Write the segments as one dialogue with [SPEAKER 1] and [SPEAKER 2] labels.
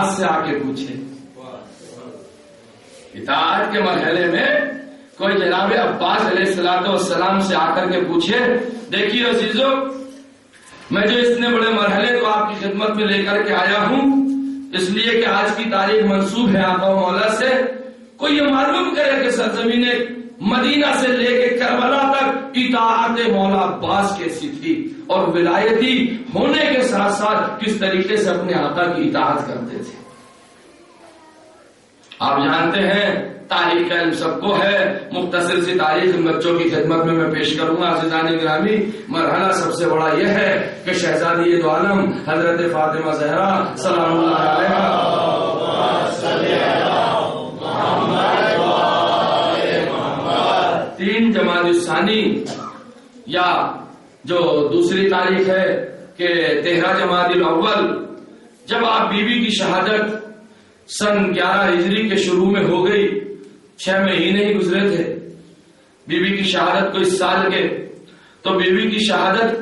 [SPEAKER 1] عباس سے آ کے پوچھے. اطاعت کے مرحلے میں کوئی جناب عباس علیہ السلام سے آ کر کے پوچھے. دیکھیے عزیزو، میں جو اتنے بڑے مرحلے کو آپ کی خدمت میں لے کر کے آیا ہوں، اس لیے کہ آج کی تاریخ منسوب ہے آقا و مولا سے. کوئی یہ معلوم کرے کہ سرزمین مدینہ سے لے کے کربلا تک اطاعت مولا عباس کیسی تھی، اور ولایتی ہونے کے ساتھ ساتھ کس طریقے سے اپنے آقا کی اطاعت کرتے تھے. آپ جانتے ہیں تاریخ کا علم سب کو ہے. مختصر سی تاریخ بچوں کی خدمت میں پیش کروں گا. عزیزان گرامی، مرحلہ سب سے بڑا یہ ہے کہ شہزادی دو عالم حضرت فاطمہ زہرا سلام اللہ علیہا 3 جمادی الثانی، یا جو دوسری تاریخ ہے کہ 13 جمادی الاول، جب آپ بی بی کی شہادت سن 11 ہجری کے شروع میں ہو گئی، 6 مہینے ہی گزرے تھے بی بی کی شہادت کو اس سال کے. تو بی بی کی شہادت،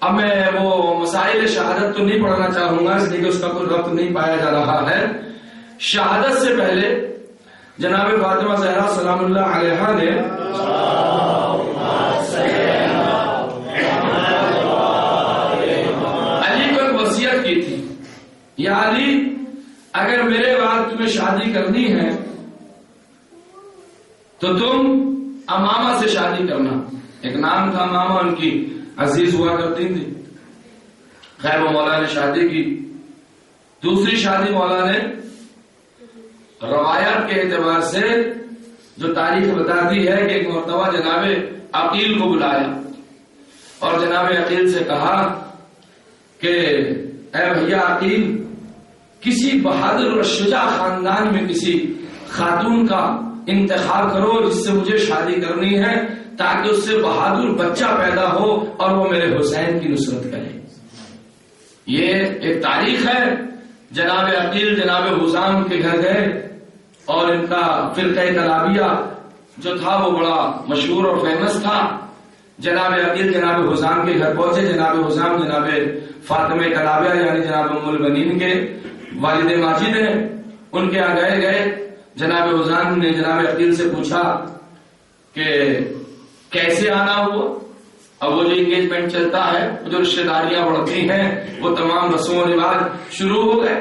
[SPEAKER 1] اب میں وہ مسائل شہادت تو نہیں پڑھنا چاہوں گا اس لیے کہ اس کا کوئی ربط نہیں پایا جا رہا ہے. شہادت سے پہلے جناب فاطمہ زہرا سلام اللہ علیہا نے علی کو ایک وصیت کی تھی. یا علی، اگر میرے بعد تمہیں شادی کرنی ہے تو تم امامہ سے شادی کرنا. ایک نام تھا امامہ، ان کی عزیز ہوا کرتی تھی. خیر وہ مولا نے شادی کی. دوسری شادی مولا نے روایات کے اعتبار سے جو تاریخ بتاتی ہے کہ ایک مرتبہ جناب عقیل کو بلایا اور جناب عقیل سے کہا کہ اے بھیا عقیل، کسی بہادر اور شجاع خاندان میں کسی خاتون کا انتخاب کرو جس سے مجھے شادی کرنی ہے، تاکہ اس سے بہادر بچہ پیدا ہو اور وہ میرے حسین کی نصرت کرے. یہ ایک تاریخ ہے. جناب عقیل جناب حزام کے گھر گئے اور ان کا فرقہ کلابیہ جو تھا وہ بڑا مشہور اور فیمس تھا. جناب عقیل جناب حزام کے گھر پہنچے. جناب حزام جناب فاطمہ کلابیہ یعنی جناب ام المؤمنین کے والد ماجد ہیں، ان کے آگے گئے. جناب حزام نے جناب عقیل سے پوچھا کہ کیسے آنا ہوا. اب وہ جو انگیجمنٹ چلتا ہے، جو رشتہ داریاں بڑھتی ہیں، وہ تمام رسم و رواج شروع ہو گئے.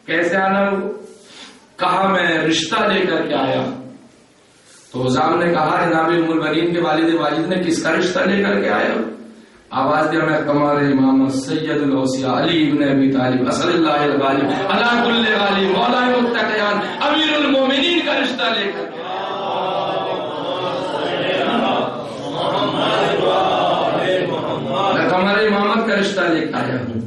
[SPEAKER 1] کیسے آنا ہوا؟ کہا میں رشتہ لے کر کے آیا. تو حزام نے کہا جناب ام المؤمنین کے والد واجد نے کس کا رشتہ لے کر کے آیا؟ آواز دیا میں کمال امام سید الاوصیاء علی ابن ابی طالب اسد اللہ الغالب علی کل غالب مولا متقیان امیر المومنین کا رشتہ لے کر کے میں کمال امامت کا رشتہ لے کر آیا ہوں.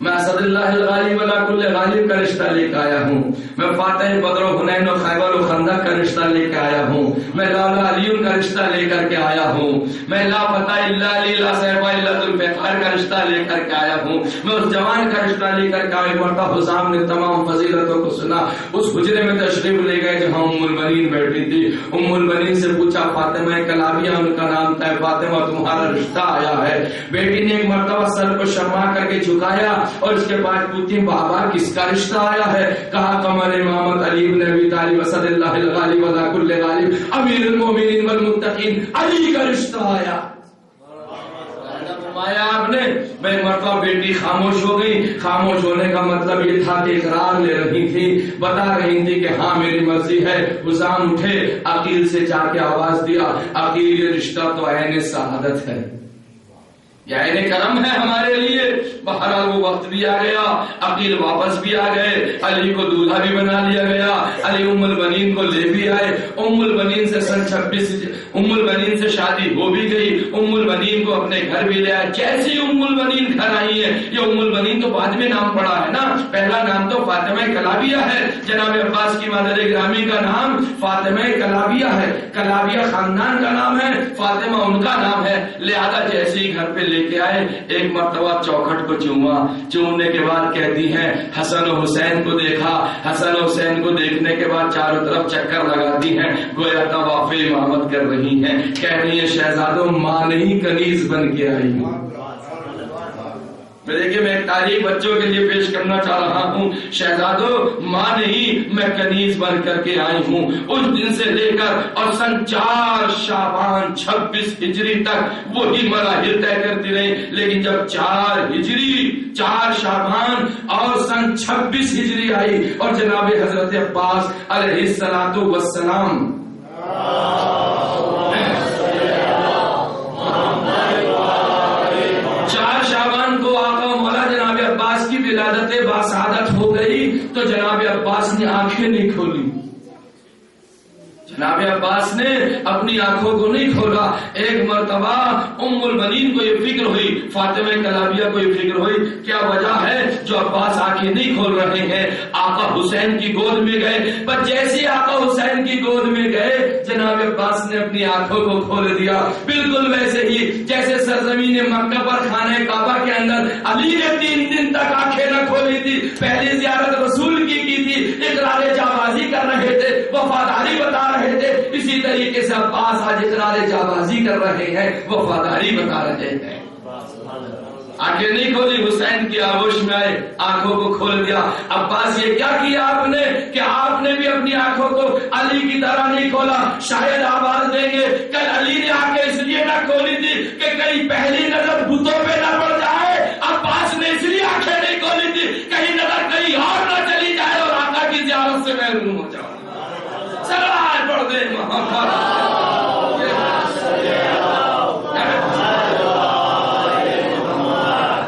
[SPEAKER 1] میں اسد اللہ الغالب علی کل غالب کا رشتہ لے کے آیا ہوں. میں فاتح بدر و حنین و خیبر و خندق کا رشتہ لے کے آیا ہوں. میں لالا علی کا رشتہ لے کر کے آیا ہوں. میں لا فتح الا علی لا صاحب الا الفقار کا رشتہ لے کر کے آیا ہوں. میں اس جوان کا رشتہ لے کر کے آیا ہوں. حزام نے تمام فضیلتوں کو سنا. اس حجرے میں تشریف لے گئے جہاں ام المؤمنین بیٹھی تھی. ام المؤمنین سے پوچھا فاطمہ کلابیہ ان کا نام تھا. فاطمہ تمہارا رشتہ آیا ہے. بیٹی نے ایک مرتبہ سر کو شرما کر کے جھکایا اور اس کے بعد پوچھی بابا کس کا رشتہ آیا ہے؟ کہا قمر امامت علی بن ابی طالب اسد اللہ الغالب علی کل غالب امیر المومنین والمتقین علی کا رشتہ آیا. فرمایا آپ نے. میں مرتبہ بیٹی خاموش ہو گئی. خاموش ہونے کا مطلب یہ تھا کہ اقرار لے رہی تھی، بتا رہی تھی کہ ہاں میری مرضی ہے. حزام اٹھے، عقیل سے جا کے آواز دیا عقیل یہ رشتہ تو عین سعادت ہے، یہ عین کرم ہے ہمارے لیے. بہرحال وہ وقت بھی آ گیا، عقیل واپس بھی آ گئے، علی کو دولہا بھی بنا لیا گیا. علی ام المؤمنین کو لے بھی آئے. ام المؤمنین سے سن 26 ام المؤمنین سے شادی ہو بھی گئی. ام المؤمنین کو اپنے گھر بھی لے آئے. جیسے ام المؤمنین گھر آئی ہے، یہ ام المؤمنین تو بعد میں نام پڑا ہے نا، پہلا نام تو فاطمہ کلابیہ ہے. جناب عباس کی مادر گرامی کا نام فاطمہ کلابیہ ہے. کلابیہ خاندان کا نام ہے، فاطمہ ان کا نام ہے. لہذا جیسے ہی گھر پہ لے کے آئے، ایک مرتبہ چوکھٹ کو چوما. چومنے کے بعد کہتی ہیں حسن و حسین کو دیکھا. حسن و حسین کو دیکھنے کے بعد چاروں طرف چکر لگاتی ہیں، گویا طواف امامت کر رہی ہیں. کہہ رہی ہیں شہزادوں ماں نہیں کنیز بن کے آئی. دیکھیے میں ایک تاریخ بچوں کے لیے پیش کرنا چاہ رہا ہوں. شہزادوں، ماں نہیں میں کنیز بن کر کے آئی ہوں. اس دن سے لے کر اور سن 4 شعبان 26 ہجری تک وہی مراحل طے کرتی رہی، لیکن جب 4 شعبان اور سن 26 ہجری آئی اور جناب حضرت عباس علیہ الصلوۃ والسلام ولادت باسعادت ہو گئی تو جناب عباس نے آنکھیں نہیں کھولی. جناب عباس نے اپنی آنکھوں کو نہیں کھولا. ایک مرتبہ ام المنین کو یہ فکر ہوئی، فاطمہ کلابیہ کو یہ فکر ہوئی کیا وجہ ہے جو عباس آنکھیں نہیں کھول رہے ہیں. آقا حسین کی گود میں گئے، پر جیسے آقا حسین کی گود میں گئے جناب عباس نے اپنی آنکھوں کو کھول دیا. بالکل ویسے ہی جیسے سرزمین مکہ پر خانہ کعبہ کے اندر علی نے 3 دن تک آنکھیں نہ کھولی تھی، پہلی زیارت رسول کی تھی، اقرار جانبازی کر رہے تھے، وفاداری بتا رہے تھے. اسی طریقے سے عباس آج اقرار جانبازی کر رہے ہیں، وفاداری بتا رہے ہیں. آنکھیں نہیں کھولی، حسین کی آغوش میں آئے، آنکھوں کو کھول دیا. عباس یہ کیا کیا آپ نے کہ آپ نے بھی اپنی آنکھوں کو علی کی طرح نہیں کھولا. شاید آواز دیں گے کل علی نے آنکھیں اس لیے نہ کھولی تھی کہ کہیں پہلی نظر بتوں پہ نہ پڑ جائے. عباس نے اس لیے آنکھیں نہیں کھولی تھی کہیں نظر کہیں اور نہ چلی جائے اور آقا کی زیارت سے محروم ہو جائے. سلام پڑھ دے محمد.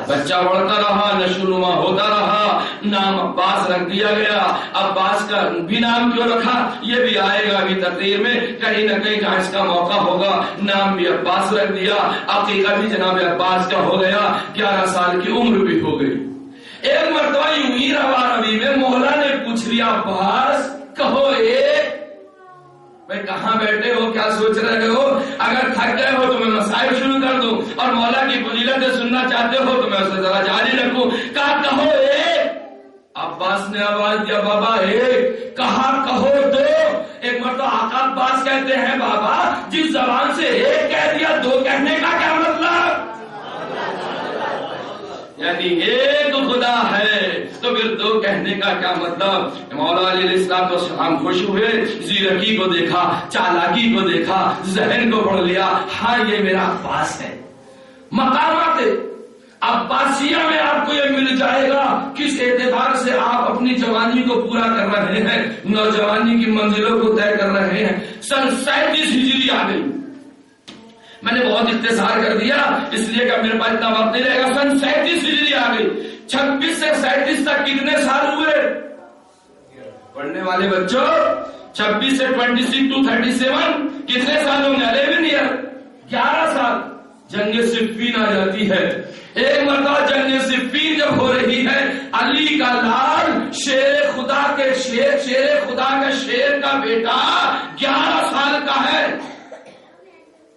[SPEAKER 1] بچہ بڑھتا رہا، نشوونما ہوتا رہا، نام عباس رکھ دیا گیا. عباس کا بھی نام کیوں رکھا یہ بھی آئے گا ابھی تقریر میں، کہیں نہ کہیں جہاں اس کا موقع ہوگا. نام بھی عباس رکھ دیا، عقیقہ بھی جناب عباس کا ہو گیا، 11 سال کی عمر بھی ہو گئی. ایک مرتبہ یوں ہی روی میں مولا نے پوچھ لیا عباس کہو ایک. بھائی کہاں بیٹھے ہو، کیا سوچ رہے ہو؟ اگر تھک گئے ہو تو میں مسائل شروع کر دوں، اور مولا کی فضیلتیں سننا چاہتے ہو تو میں اسے ذرا جاری رکھوں. کہا کہو ایک. عباس نے آواز دیا بابا ایک. کہا کہو دو. ایک مرتبہ آقا عباس کہتے ہیں بابا جس زبان سے ایک کہہ دیا دو کہنے کا کیا مطلب؟ یعنی ایک خدا ہے تو پھر دو کہنے کا کیا مطلب؟ مولا علیہ السلام خوش ہوئے، زیرکی کو دیکھا، چالاکی کو دیکھا، ذہن کو پڑھ لیا، ہاں یہ میرا عباس ہے. مقامات عباسیہ میں آپ کو یہ مل جائے گا کس اعتبار سے آپ اپنی جوانی کو پورا کر رہے ہیں، نوجوانی کی منزلوں کو طے کر رہے ہیں. سن 37 ہجری آ گئی. میں نے بہت اختصار کر دیا اس لیے کہ میرے پاس اتنا وقت نہیں رہے گا. سن 37 ہجری آ گئی. 26 سے 37 تک کتنے سال ہوئے پڑھنے والے بچوں؟ 26 سے 26 to 37 کتنے سال ہوں گے؟ 11 ایئر، 11 سال. جنگ صفین آ جاتی ہے. ایک مرتبہ جنگ صفین جب ہو رہی ہے، علی کا لال شیر خدا کے شیر خدا کا شیر کا بیٹا 11 سال کا ہے.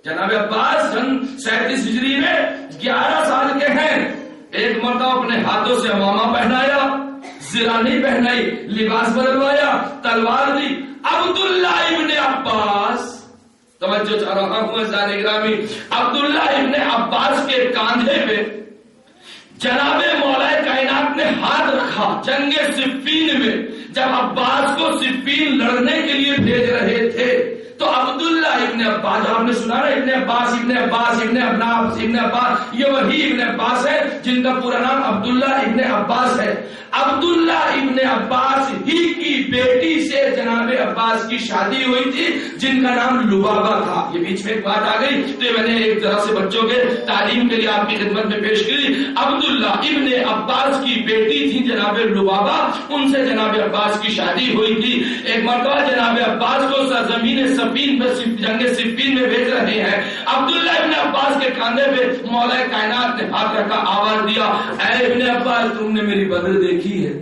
[SPEAKER 1] جناب عباس سن 37 ہجری میں 11 سال کے ہیں. ایک مرتبہ اپنے ہاتھوں سے عمامہ پہنایا، زرانی پہنائی، لباس بدلوایا، تلوار دی. عبداللہ ابن عباس، توجہ چاہ رہا ہوں عزیزان گرامی، عبداللہ ابن عباس کے کاندھے پہ جناب مولا کائنات نے ہاتھ رکھا. جنگ صفین میں جب عباس کو صفین لڑنے کے لیے بھیج رہے تھے تو عبداللہ ابن عباس، آپ نے سنا نا ابن عباس ابن عباس ابن عباس ابن عباس، یہ وہی ابن عباس ہے جن کا پورا نام عبداللہ ابن عباس ہے. عبداللہ ابن عباس ہی کی بیٹی سے جناب عباس کی شادی ہوئی تھی جن کا نام لبابہ تھا. یہ بیچ میں ایک بات آ گئی تو میں نے ایک طرح سے بچوں کے تعلیم کے لیے آپ کی خدمت میں پیش کی. عبداللہ ابن عباس کی بیٹی تھی جناب لبابہ، ان سے جناب عباس کی شادی ہوئی تھی. ایک مرتبہ جناب عباس کو سرزمین صفین میں جنگ صفین میں بھیج رہے ہیں. عبداللہ ابن عباس کے کاندھے پہ مولا کائنات نے ہاتھ رکھا، آواز دیا اے ابن عباس تم نے میری بدر دیکھی ہے،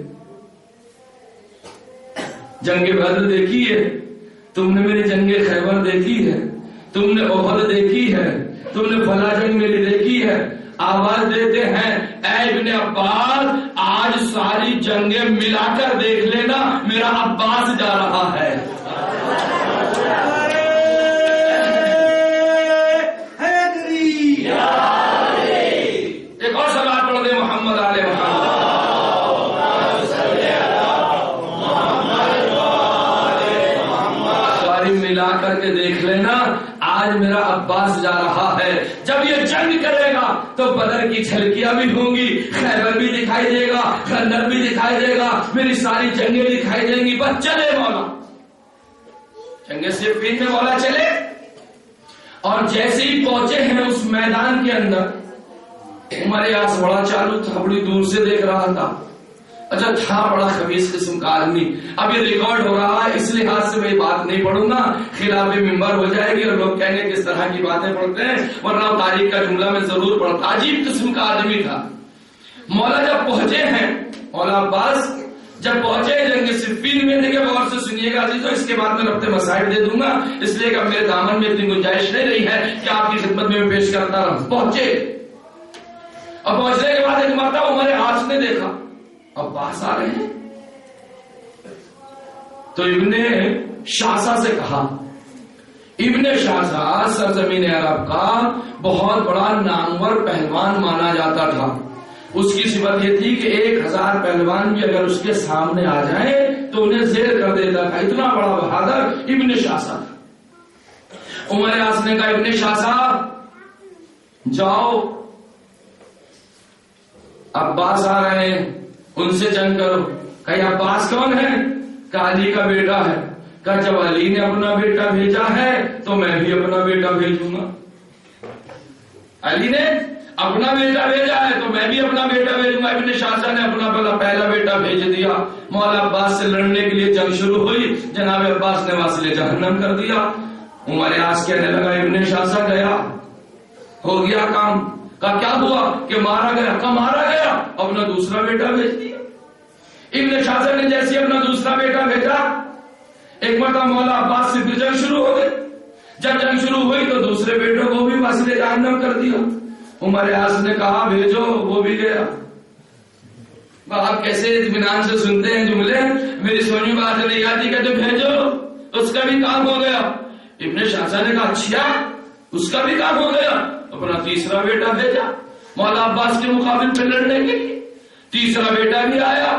[SPEAKER 1] جنگ بدر دیکھی ہے، تم نے میری جنگ خیبر دیکھی ہے، تم نے احد دیکھی ہے، تم نے فلاں جنگ میری دیکھی ہے. آواز دیتے ہیں اے ابن عباس آج ساری جنگیں ملا کر دیکھ لینا، میرا عباس جا رہا ہے. ایک اور سوال پڑھ دے محمد کر کے دیکھ لینا آج میرا عباس جا رہا ہے، جب یہ جنگ کرے گا تو بدر کی جھلکیاں بھی ہوں گی، خیبر بھی دکھائی دے گا، خندق بھی دکھائی دے گا، میری ساری جنگیں دکھائی دیں گی، بس چلے مولا۔ جنگ صفین میں مولا چلے، اور جیسے ہی پہنچے ہیں اس میدان کے اندر، عمر یاس بڑا چالو تھا، بڑی دور سے دیکھ رہا تھا، اچھا تھا بڑا خبیث قسم کا آدمی۔ اب یہ ریکارڈ ہو رہا ہے، اس لحاظ سے میں بات نہیں پڑھوں گا، خلاف ممبر ہو جائے گی اور لوگ کہیں گے کس طرح کی باتیں پڑھتے ہیں، ورنہ تاریخ کا جملہ میں ضرور پڑھتا۔ عجیب قسم کا آدمی تھا۔ مولا جب پہنچے ہیں، مولا عباس جب پہنچے جنگ صفین میں، دیکھیں غور سے سنیے گا عزیزو، اس کے بعد میں ربط مسائل دے دوں گا، اس لیے کہ اب میرے دامن میں اتنی گنجائش نہیں رہی ہے کہ آپ کی خدمت میں پیش کرتا رہوں۔ پہنچے، اور پہنچنے کے بعد ایک مرتبہ عمر عاص نے دیکھا عباس آ رہے ہیں، تو ابن شاسا سے کہا، ابن شاسا سرزمین عرب کا بہت بڑا نامور پہلوان مانا جاتا تھا۔ اس کی صفت یہ تھی کہ 1000 پہلوان بھی اگر اس کے سامنے آ جائیں تو انہیں زیر کر دیتا تھا، اتنا بڑا بہادر ابن شاسا تھا۔ عمر عاص نے کہا ابن شاسا جاؤ، عباس آ رہے ہیں، ان سے جنگ کرو۔ کہا عباس کون ہے؟ کہا علی کا بیٹا ہے۔ کہا جب علی نے اپنا بیٹا بھیجا ہے تو میں بھی اپنا بیٹا بھیجوں گا۔ علی نے اپنا بیٹا بھیجا ہے تو میں بھی اپنا بیٹا بھیجوں گا۔ ابن شاسا نے اپنا پہلا بیٹا بھیج دیا۔ مولا عباس سے لڑنے کے لیے جنگ شروع ہوئی، جناب عباس نے واصل جہنم کر دیا۔ عمر عاص کہنے لگا ابن شاسا گیا، ہو گیا کام۔ کہا کیا ہوا؟ کہ مارا گیا۔ کہا مارا گیا، اپنا دوسرا بیٹا بھیج دیا۔ ابن شاسا نے جیسے اپنا دوسرا بیٹا بھیجا، ایک مرتبہ مولا عباس سے پھر جنگ شروع ہو گئی۔ جب جنگ شروع ہوئی تو دوسرے بیٹوں کو بھی واصل جہنم کر دیا۔ عمر عاص نے کہا بھیجو، وہ بھی گیا۔ آپ کیسے اطمینان سے سنتے ہیں جملے، میری سونی بات نہیں آتی، کہتے بھیجو، اس کا بھی کام ہو گیا۔ ابن شاسا نے کہا اچھا، اس کا بھی کام ہو گیا، اپنا تیسرا بیٹا بھیجا مولا عباس کے مقابل پہ لڑنے کے لیے۔ تیسرا بیٹا بھی آیا،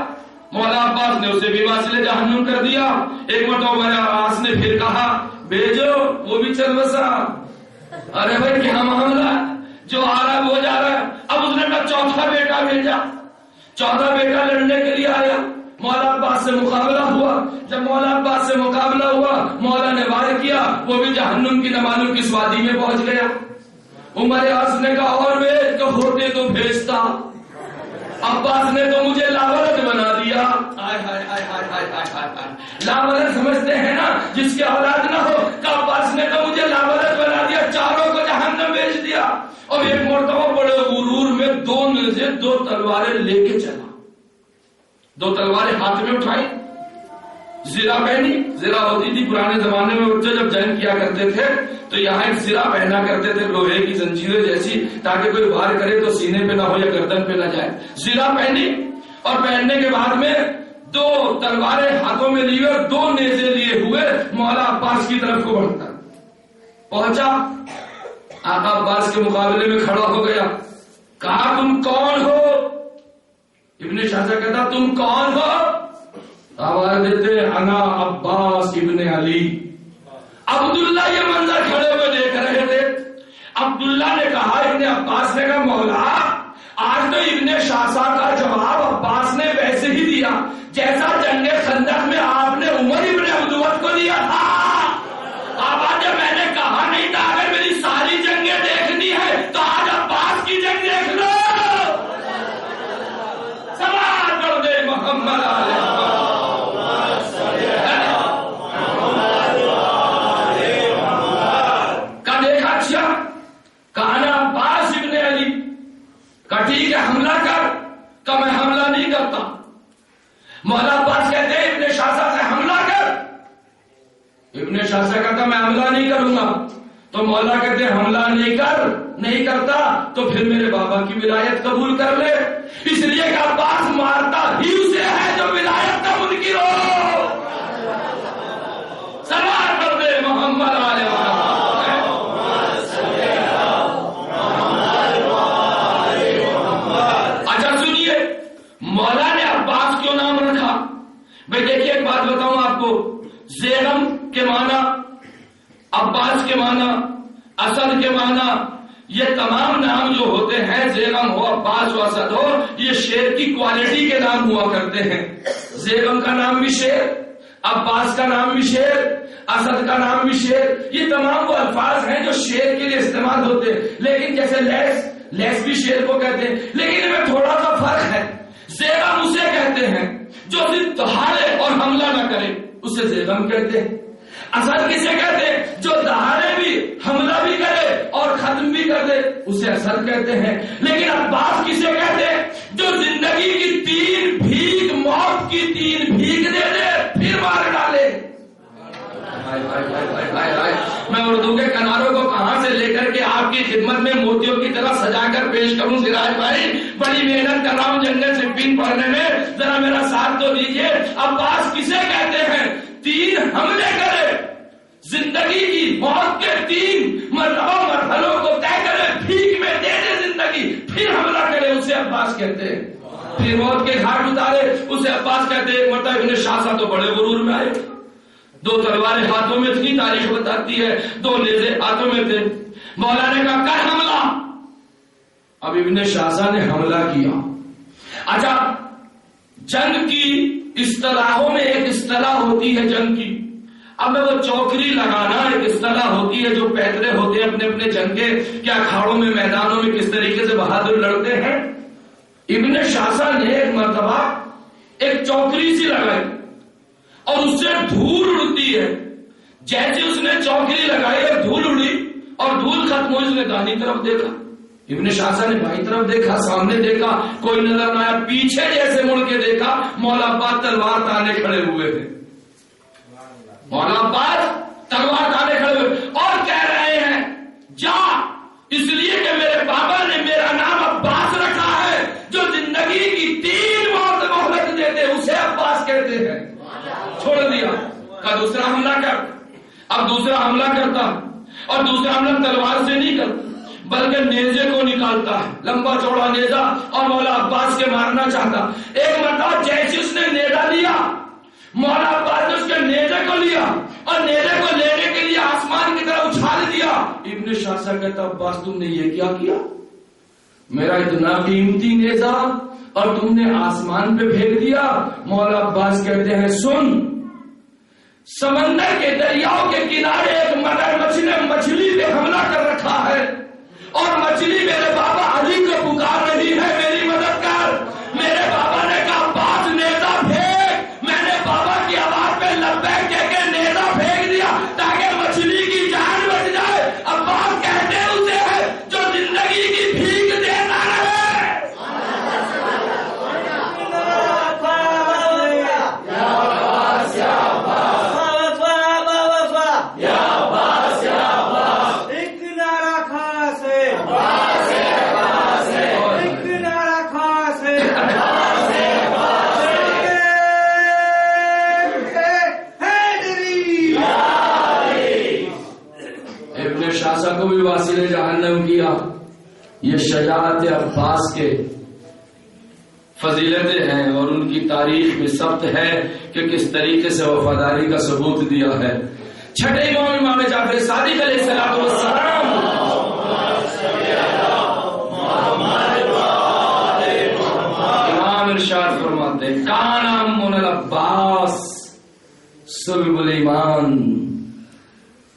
[SPEAKER 1] مولا عباس نے اسے بھی واصل جہنم کر دیا۔ ایک مرتبہ عمر عاص نے پھر کہا بھیجو، وہ بھی چل بسا۔ ارے بھائی کیا معاملہ، جو آ رہا ہے وہ جا رہا ہے۔ اب اس نے کہا چوتھا بیٹا بھیجا، چوتھا بیٹا لڑنے کے لیے آیا، مولا عباس سے مقابلہ ہوا۔ جب مولا عباس سے مقابلہ ہوا، مولا نے وار کیا، وہ بھی جہنم کی نہ معلوم کس وادی میں پہنچ گیا۔ عمر عاص نے کہا اور بھیج، تو ہوتے تو بھیجتا، عباس نے تو مجھے لاورت بنا دیا۔ لاورت سمجھتے ہیں نا، جس کے اولاد نہ ہو، کہ عباس نے تو مجھے لاورت بنا دیا، چاروں کو جہنم بھیج دیا۔ اور ایک مرتبہ بڑے غرور میں 2 نیزے 2 تلواریں لے کے چلا، 2 تلواریں ہاتھ میں اٹھائی، زرہ پہنی، زرہ ہوتی تھی پرانے زمانے میں بچے جب جنگ کیا کرتے تھے تو یہاں ایک زرہ پہنا کرتے تھے، لوہے کی زنجیریں جیسی، تاکہ کوئی وار کرے تو سینے پہ نہ ہو یا گردن پہ نہ جائے۔ زرہ پہنی، اور پہننے کے بعد میں 2 تلواریں ہاتھوں میں لیے اور 2 نیزے لیے ہوئے مولا عباس کی طرف کو بڑھتا پہنچا۔ آقا عباس کے مقابلے میں کھڑا ہو گیا، کہا تم کون ہو؟ ابن شاسا کہتا تم کون ہو؟ آواز دیتے انا عباس ابن علی۔ عبداللہ یہ منظر کھڑے ہوئے دیکھ رہے تھے۔ عبداللہ نے کہا، ابن عباس نے کہا مولا آج تو ابن شاسا کا جواب عباس نے ویسے ہی دیا جیسا جنگ خندق میں آپ نے عمر ابن عبدوت کو دیا تھا۔ آواز جب میں نے کہا نہیں تھا اگر میری ساری جنگیں دیکھنی ہے تو آج عباس کی جنگ دیکھ لو۔ سوال کر دے محمد علیہ کا دیکھا، اچھا کہنا عباس ابن علی کا ٹھیک ہے حملہ کر، کہ میں حملہ نہیں کرتا۔ مولا عباس کہتے ہیں ابن شاسا سے حملہ کر، ابن شاسا کہتا میں حملہ نہیں کروں گا، تو مولا کہتے ہیں حملہ نہیں کرتا تو پھر میرے بابا کی ولایت قبول کر لے، اس لیے کہ عباس مارتا ہی اسے ہے جو ولایت کا منکر ہو۔ سوال کر دے محمد علیہ مولا نے عباس کیوں نام رکھا؟ بھائی دیکھیے ایک بات بتاؤں آپ کو، زیغم کے معنی عباس کے معنی، اسد کے معنی، یہ تمام نام جو ہوتے ہیں، زیغم ہو، عباس ہو، اسد ہو، یہ شیر کی کوالٹی کے نام ہوا کرتے ہیں۔ زیغم کا نام بھی شیر، عباس کا نام بھی شیر، اسد کا نام بھی شیر، یہ تمام وہ الفاظ ہیں جو شیر کے لیے استعمال ہوتے ہیں۔ لیکن جیسے لیس بھی شیر کو کہتے ہیں، لیکن ان میں تھوڑا سا فرق ہے۔ زیغم اسے کہتے ہیں جو صرف دہاڑے اور حملہ نہ کرے، اسے زیغم کہتے ہیں۔ اسد کسے کہتے ہیں؟ جو دہاڑے بھی، حملہ بھی کرے اور ختم بھی کر دے، اسے اسد کہتے ہیں۔ لیکن عباس کسے کہتے ہیں؟ جو زندگی کی 3 بھیک، موت کی 3 بھیک دے دے پھر مار ڈالے۔ میں اردو کے کناروں کو کہاں سے لے کر کے آپ کی خدمت میں موتیوں کی طرح سجا کر پیش کروں سراج بھائی؟ بڑی محنت کر رہا ہوں جنگل صفین پڑھنے میں، ذرا میرا ساتھ تو دیجیے۔ عباس کسے کہتے ہیں؟ 3 حملے کرے، زندگی کی موت کے 3 مرحلوں کو طے کرے، بھیک میں دے دے زندگی پھر حملہ کرے، اسے عباس کہتے ہیں۔ پھر موت کے گھاٹ اتارے، اسے عباس کہتے ہیں۔ مرتبہ ابن شاہ تو بڑے غرور میں آئے، 2 تلواریں ہاتھوں میں تھی، تاریخ بتاتی ہے 2 نیزے ہاتھوں میں تھے۔ مولا نے کہا کر حملہ۔ اب ابن شاہ نے حملہ کیا۔ اچھا، جنگ کی اصطلاحوں میں ایک اصطلاح ہوتی ہے جنگ کی۔ اب میں وہ چوکری لگانا ایک اصطلاح ہوتی ہے، جو پیدلے ہوتے ہیں اپنے اپنے جنگ کے کیا اکھاڑوں میں، میدانوں میں کس طریقے سے بہادر لڑتے ہیں۔ ابن شاہ نے ایک مرتبہ ایک چوکری سی لگائی اور اس سے دھول اڑتی ہے۔ جیسے اس نے چوکری لگائی اور دھول اڑی اور دھول ختم ہوئی، اس نے دائیں طرف دیکھا، ابن شاہ نے بائیں طرف دیکھا، سامنے دیکھا، کوئی نظر نہ آیا، پیچھے جیسے مڑ کے دیکھا، مولا عباس تلوار تانے کھڑے ہوئے تھے۔ مولا عباس تلوار تانے کھڑے ہوئے اور کہہ رہے ہیں جا، اس لیے کہ میرے بابا نے میرا نام عباس رکھا ہے، جو زندگی کی 3 موت مہلت دیتے اسے عباس کہتے ہیں۔ چھوڑ دیا، کہا دوسرا حملہ کر۔ اب دوسرا حملہ کرتا اور دوسرا حملہ تلوار سے نہیں کرتا بلکہ نیزے کو نکالتا ہے، لمبا چوڑا نیزا، اور مولا عباس کے مارنا چاہتا۔ ایک مرتبہ جیسے اس نے نیزا لیا، مولا عباس نے اس کے نیزے کو لیا اور نیزے کو لینے کے لیے آسمان کی طرف اچھال دیا۔ ابن شاہ کہتا عباس تم نے یہ کیا کیا؟ میرا اتنا قیمتی نیزا اور تم نے آسمان پہ پھینک دیا۔ مولا عباس کہتے ہیں سن، سمندر کے دریاؤں کے کنارے ایک مگرمچھ نے مچھلی پہ حملہ کر رکھا ہے اور مچھلی میرے بابا علی کو پکار رہی ہے میری مدد کر۔ میرے بابا نے کہا عباس نیزا پھینک، میں نے بابا کی آواز پہ لبیک کہہ کے نیزا پھینک دیا تاکہ مچھلی کی جان بچ جائے۔ عباس کہتے اسے ہے جو زندگی کی بھیک دیتا رہے۔ کو بھی واصل جہنم کیا۔ یہ شجاعت عباس کے فضیلتیں ہیں اور ان کی تاریخ میں ثبت ہے کہ کس طریقے سے وفاداری کا ثبوت دیا ہے۔ چھٹے امام جعفر صادق علیہ الصلوۃ والسلام امام ارشاد فرماتے ہیں کان امن العباس صلب الایمان،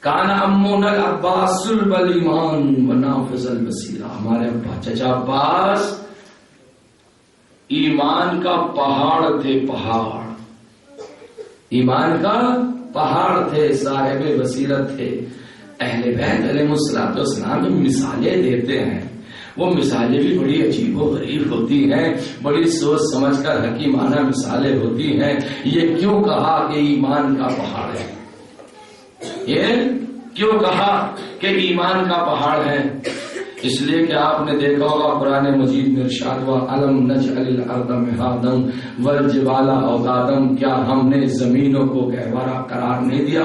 [SPEAKER 1] کانا امون العباس صلب الایمان و نافذ البصیرہ۔ ہمارے چچا عباس ایمان کا پہاڑ تھے، پہاڑ، ایمان کا پہاڑ تھے، صاحب بصیرت تھے۔ اہل بیت علیہ الصلوۃ والسلام جو مثالیں دیتے ہیں وہ مثالیں بھی بڑی عجیب و غریب ہوتی ہیں، بڑی سوچ سمجھ کر حکیمانہ مثالیں ہوتی ہیں۔ یہ کیوں کہا کہ ایمان کا پہاڑ ہے؟ یہ کیوں کہا کہ ایمان کا پہاڑ ہے؟ اس لیے کہ آپ نے دیکھا ہوگا قرآن مجید میں ارشاد ہوا الم نجعل الارض مہادا والجبال اوتادا، کیا ہم نے زمینوں کو گہوارہ قرار نہیں دیا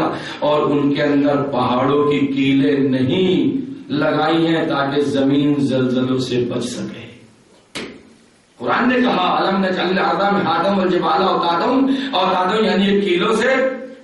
[SPEAKER 1] اور ان کے اندر پہاڑوں کی کیلیں نہیں لگائی ہیں تاکہ زمین زلزلوں سے بچ سکے۔ قرآن نے کہا الم نجعل الارض مہادا والجبال اوتادا، اوتادا یعنی کیلوں سے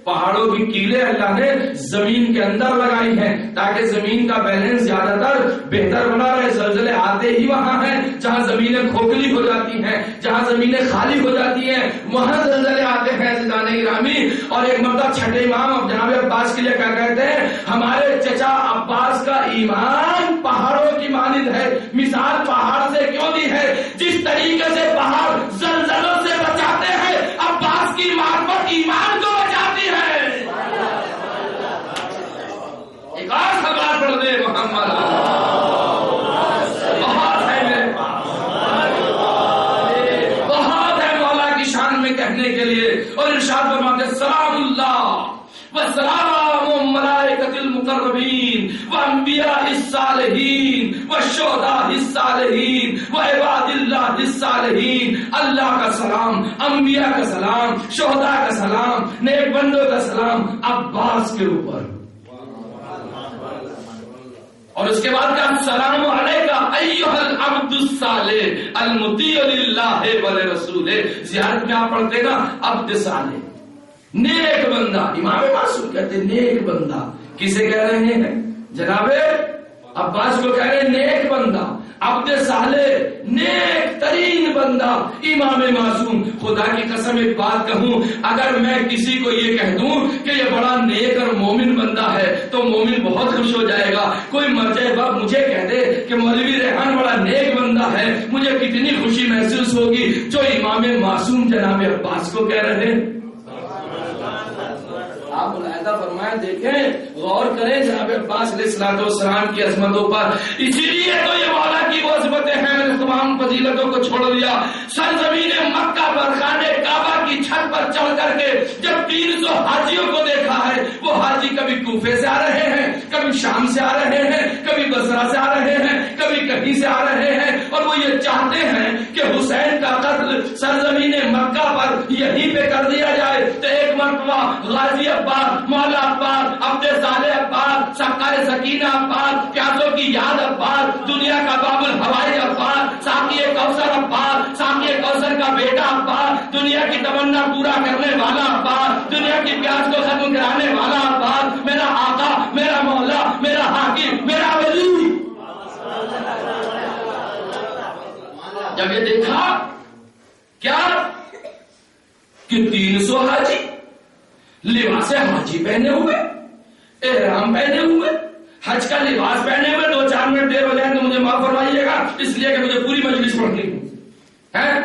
[SPEAKER 1] پہاڑوں کی کیلیں اللہ نے زمین کے اندر لگائی ہیں تاکہ زمین کا بیلنس زیادہ تر بہتر بنا رہے. زلزلے آتے ہی وہاں ہیں جہاں زمینیں کھوکھلی ہو جاتی ہیں, جہاں زمینیں خالی ہو جاتی ہیں وہاں زلزلے آتے ہیں عزیزان گرامی. اور ایک مرتبہ چھٹے امام اب جناب عباس کے لیے کیا کہتے ہیں, ہمارے چچا عباس کا ایمان پہاڑوں کی مانند ہے. مثال پہاڑ سے کیوں دی ہے؟ جس طریقے سے پہاڑ زلزلوں سے بچاتے ہیں عباس کی معرفت ایمان کو بچاتی ہے. ایک اور خبر پڑھ دے محمد, بہت ہے میرے پاس, بہت ہے مولا کی شان میں کہنے کے لیے. اور ارشاد فرماتے سلام اللہ والسلام ملائکۃ المقربین وانبیاء الصالحین والشہداء الصالحین وعباد اللہ الصالحین. اللہ کا سلام, انبیاء کا سلام, شہداء کا سلام, نیک بندوں کا سلام عباس کے اوپر. اور اس کے بعد کا السلام علیکہ ایھا العبد الصالح المطیع للہ ولرسولہ. زیارت میں آپ پڑھتے نا عبد صالح, نیک بندہ. امام معصوم کہتے ہیں نیک بندہ. کسے کہہ رہے ہیں؟ جناب عباس کو کہہ رہے ہیں نیک بندہ. عبد صالح نیک ترین بندہ امام معصوم. خدا کی قسم ایک بات کہوں, اگر میں کسی کو یہ کہہ دوں کہ یہ بڑا نیک اور مومن بندہ ہے تو مومن بہت خوش ہو جائے گا. کوئی مرجع باپ مجھے کہہ دے کہ مولوی ریحان بڑا نیک بندہ ہے, مجھے کتنی خوشی محسوس ہوگی جو امام معصوم جناب عباس کو کہہ رہے ہیں. آپ ملاحظہ فرمائیں, دیکھیں, غور کریں جناب عباس علیہ الصلوۃ والسلام کی عظمتوں پر. اسی لیے تو یہ مولا کی وہ عظمتیں ہیں, میں نے تمام فضیلتوں کو چھوڑ دیا. سرزمین مکہ پر خانہ کعبہ کی چھت پر چڑھ کر کے جب 300 حاجیوں کو دیکھا ہے, وہ حاجی کبھی کوفے سے آ رہے ہیں, کبھی شام سے آ رہے ہیں, کبھی بصرہ سے آ رہے ہیں, کبھی کہیں سے آ رہے ہیں, اور وہ یہ چاہتے ہیں کہ حسین کا قتل سرزمین مکہ پر یہیں پہ کر دیا جائے. تو ایک مرتبہ غازی عباس, مولا عباس, عبد صالح عباس, سقائے سکینہ عباس, پیاسوں کی یاد عباس, دنیا کا باب الحوائج عباس, ساقی کوثر عباس, ساقی کوثر کا بیٹا عباس, دنیا کی تمنا پورا کرنے والا عباس, دنیا کی پیاس کو ختم کرانے والا عباس, میرا آقا, میرا مولا, میرا حاکم, میرا ولی. جب یہ دیکھا کیا کہ 300 حاجی لباس حاجی پہنے ہوئے, احرام پہنے ہوئے, حج کا لباس پہنے ہوئے. 2-4 منٹ دیر ہو جائیں تو مجھے معاف فرمائیے گا, اس لیے کہ مجھے پوری مجلس پڑھنی ہے.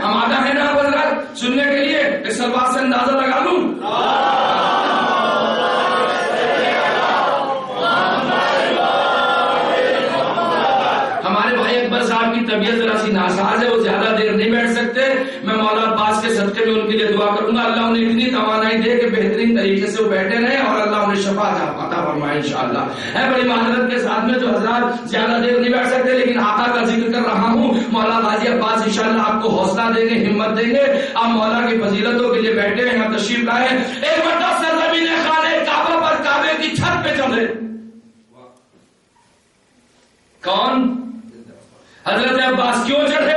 [SPEAKER 1] آمادہ ہے نا حضرات سننے کے لیے؟ اس بات سے اندازہ لگا لوں. ہمارے بھائی اکبر صاحب کی طبیعت ذرا سی ناساز ہے, وہ زیادہ دیر نہیں بیٹھ سکتے. میں مولا عباس کے صدقے میں ان کے لیے دعا کروں گا, اللہ انہیں اتنی توانائی دے کہ بہترین طریقے سے وہ بیٹھے رہیں اور اللہ انہیں شفا عطا فرمائے انشاءاللہ. ہے بڑی معذرت کے ساتھ میں جو حضرات زیادہ دیر نہیں بیٹھ سکتے, لیکن آقا کا ذکر کر رہا ہوں. مولا غازی عباس انشاءاللہ آپ کو حوصلہ دیں گے, ہمت دیں گے. آپ مولا کی فضیلتوں کے لیے بیٹھے ہیں, یہاں تشریف لائیں. ایک مرتبہ سرزمین خانہ کعبہ پر کعبے کی چھت پہ چڑھے. کون؟ حضرت عباس. کیوں چڑھے؟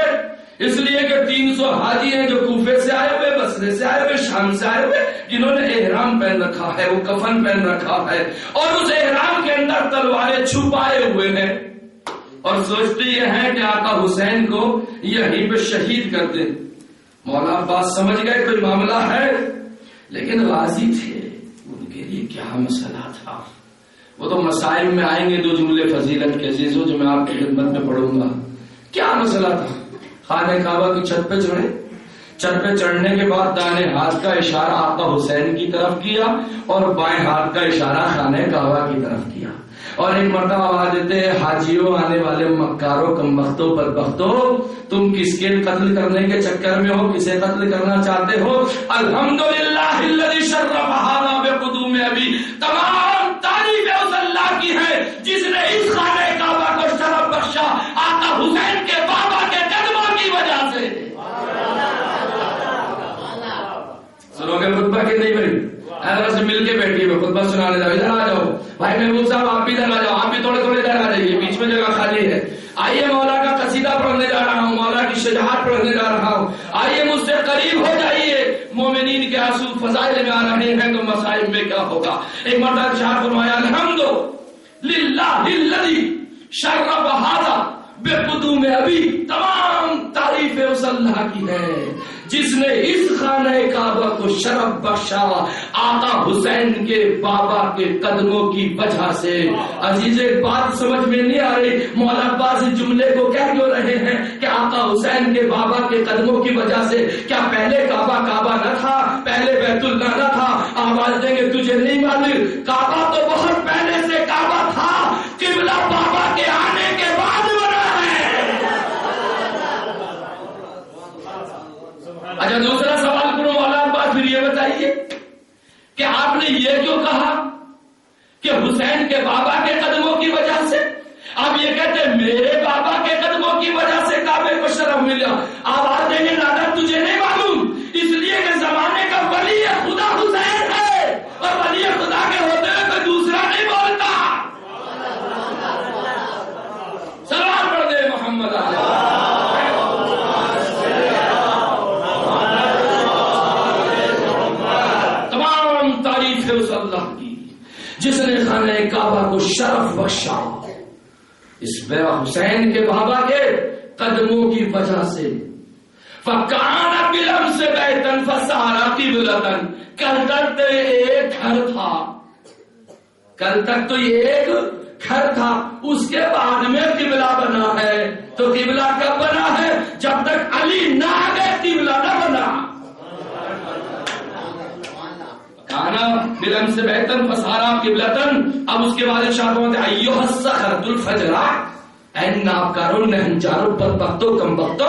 [SPEAKER 1] اس لیے کہ 300 حاجی ہیں جو کوفے سے آئے ہوئے, بصرے سے آئے ہوئے, شام سے آئے ہوئے, جنہوں نے احرام پہن رکھا ہے, وہ کفن پہن رکھا ہے, اور اس احرام کے اندر تلواریں چھپائے ہوئے ہیں, اور سوچتے یہ ہیں کہ آقا حسین کو یہیں پہ شہید کر دیں. مولا عباس سمجھ گئے کوئی معاملہ ہے, لیکن غازی تھے, ان کے لیے کیا مسئلہ تھا. وہ تو مسائل میں آئیں گے 2 جملے فضیلت کے عزیزوں جو میں آپ کی خدمت میں پڑھوں گا. کیا مسئلہ تھا؟ خانہ کعبہ کی چھت پہ چڑھے. چھت پہ چڑھنے کے بعد دائیں ہاتھ کا اشارہ آقا حسین کی طرف کیا اور بائیں ہاتھ کا اشارہ خانہ کعبہ کی طرف کیا, اور ایک مرتبہ آواز دیتے ہیں, حاجیوں آنے والے مکاروں کمبختوں پر بختوں, تم کس کے قتل کرنے کے چکر میں ہو, کسے قتل کرنا چاہتے ہو؟ الحمدللہ الذی شرف ھذا بقدوم ابی. تمام تعریفیں اس اللہ کی ہے جس نے اس خانہ کعبہ کو شرف بخشا آقا حسین کے بابا کے قدموں کی وجہ سے. سنو گے خطبہ کہ نہیں بھائی؟ حضرت سے مل کے بیٹھیے, میں خطبہ سنانے جاؤ. ادھر آ جاؤ بھائی محبوب صاحب, آپ بھی ادھر آ جاؤ, آپ بھی تھوڑے تھوڑے ادھر آ جائیے, بیچ میں جگہ خالی ہے. آئیے مولا کا قصیدہ پڑھنے جا رہا ہوں, مولا کی شجاعت پڑھنے جا رہا ہوں. آئیے مجھ سے قریب ہو جائیے, مومنین کے آنسو فضائل میں آ رہے رہے ہیں تو مصائب میں کیا ہوگا. ایک مرتبہ ارشاد فرمایا الحمد للہ الذی شرف ھذا بقدوم ابی. تمام تعریف اس اللہ کی ہے جس نے اس خانہ کعبہ کو شرف بخشا آقا حسین کے بابا کے قدموں کی وجہ سے. عزیز ایک بات سمجھ میں نہیں آ رہی, مولا عباس اس جملے کو کہہ کیوں رہے ہیں کہ آقا حسین کے بابا کے قدموں کی وجہ سے؟ کیا پہلے کعبہ نہ تھا؟ پہلے بیت اللہ نہ تھا؟ آواز دیں گے تجھے نہیں معلوم, کعبہ تو بہت پہلے سے کعبہ تھا, قبلہ بابا کے آنے کے بعد بنا ہے. اچھا دوسرا سوال کرو مولا عباس, پھر یہ بتائیے کہ آپ نے یہ کیوں کہا کہ حسین کے بابا کے قدموں کی وجہ سے؟ آپ یہ کہتے ہیں میرے بابا کے قدموں کی وجہ سے کعبے کو شرف ملا. آواز دیں گے دادا تجھے نہیں معلوم, اس لیے کہ زمانے کا ولی خدا حسین ہے, اور ولی خدا کے ہوتے ہوئے کوئی دوسرا نہیں بولتا. سلام پڑھ دے محمد علیہ. اس اللہ کی جس نے خانہ کعبہ کو شرف بخشا اس حسین کے بابا کے قدموں کی وجہ سے. فکان بلم سے بیتن فسارا قبلتن. کل تک تو ایک گھر تھا, کل تک تو ایک گھر تھا, اس کے بعد میں قبلہ بنا ہے. تو قبلہ کب بنا ہے؟ جب تک علی نہ آ گئے قبلہ نہ بنا. کانا بلم سے بہتن فسارا قبلتن. اب اس کے بعد ارشاد ہوتا ہے ایھا الصخرۃ الفجرا, اے ناکارو نہنجارو بدبختو کمبختو,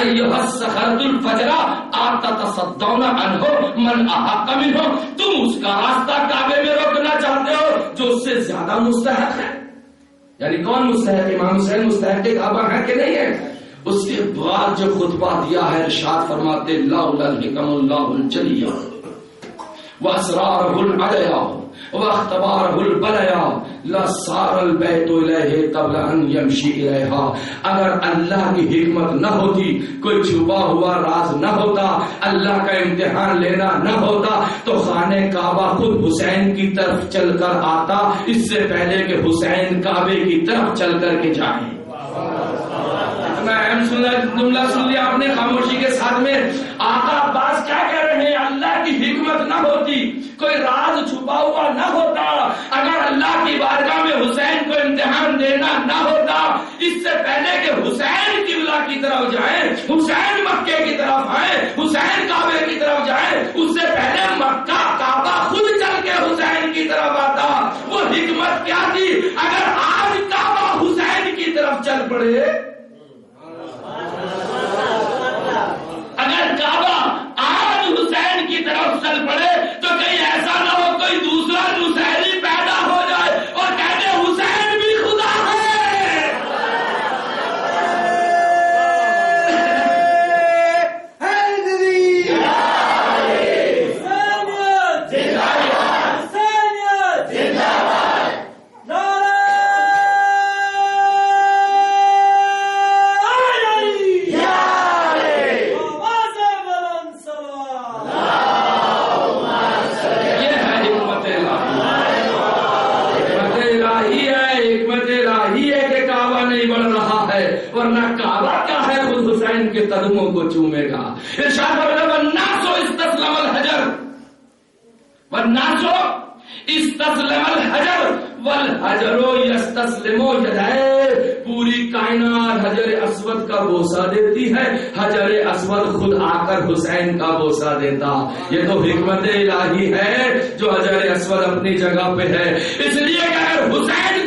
[SPEAKER 1] ایھا الصخرۃ الفجرا اتتصدون عنہ من احق منہ. تم اس کا راستہ کعبے میں روکنا چاہتے ہو جو اس سے زیادہ مستحق ہے. یعنی کون مستحق؟ امام حسین مستحق کعبہ ہے کہ نہیں ہے؟ اس کے بعد جو خطبہ دیا ہے ارشاد فرماتے لولا الحکم اللہ الجلیہ واسرارہ العلیہ واختبارہ البلیہ لصار البیت الیہ قبل ان یمشی الیہا. اگر اللہ کی حکمت نہ ہوتی, کوئی چھپا ہوا راز نہ ہوتا, اللہ کا امتحان لینا نہ ہوتا, تو خانہ کعبہ خود حسین کی طرف چل کر آتا اس سے پہلے کہ حسین کعبے کی طرف چل کر کے جائیں. جملہ سن لیا آپ نے خاموشی کے ساتھ میں. آقا عباس کیا کہہ رہے ہیں؟ اللہ کی حکمت نہ ہوتی, کوئی راز چھپا ہوا نہ ہوتا, اگر اللہ کی بارگاہ میں حسین کو امتحان دینا نہ ہوتا, اس سے پہلے کہ حسین قبلہ کی طرف جائیں, حسین مکے کی طرف آئے, حسین کعبے کی طرف جائیں, اس سے پہلے مکہ کعبہ خود چل کے حسین کی طرف آتا. وہ حکمت کیا تھی؟ اگر آج کعبہ حسین کی طرف چل پڑے, اگر کعبہ آج حسین کی طرف چل پڑے, تو کہیں ایسا نہ ہو کوئی دوسرا نصیری پیدا ہو جائے اور کہتے حسین بھی خدا ہے. ورنہ کعبہ کیا ہے خود حسین کے قدموں کو چومے گا. ارشاد والناس استسلم الحجر, والناس استسلم الحجر والحجر یستسلم یدیہ. پوری کائنات حجر اسود کا بوسہ دیتی ہے, حجر اسود خود آ کر حسین کا بوسہ دیتا. یہ تو حکمت الہی ہے جو حجر اسود اپنی جگہ پہ ہے. اس لیے کہ اگر حسین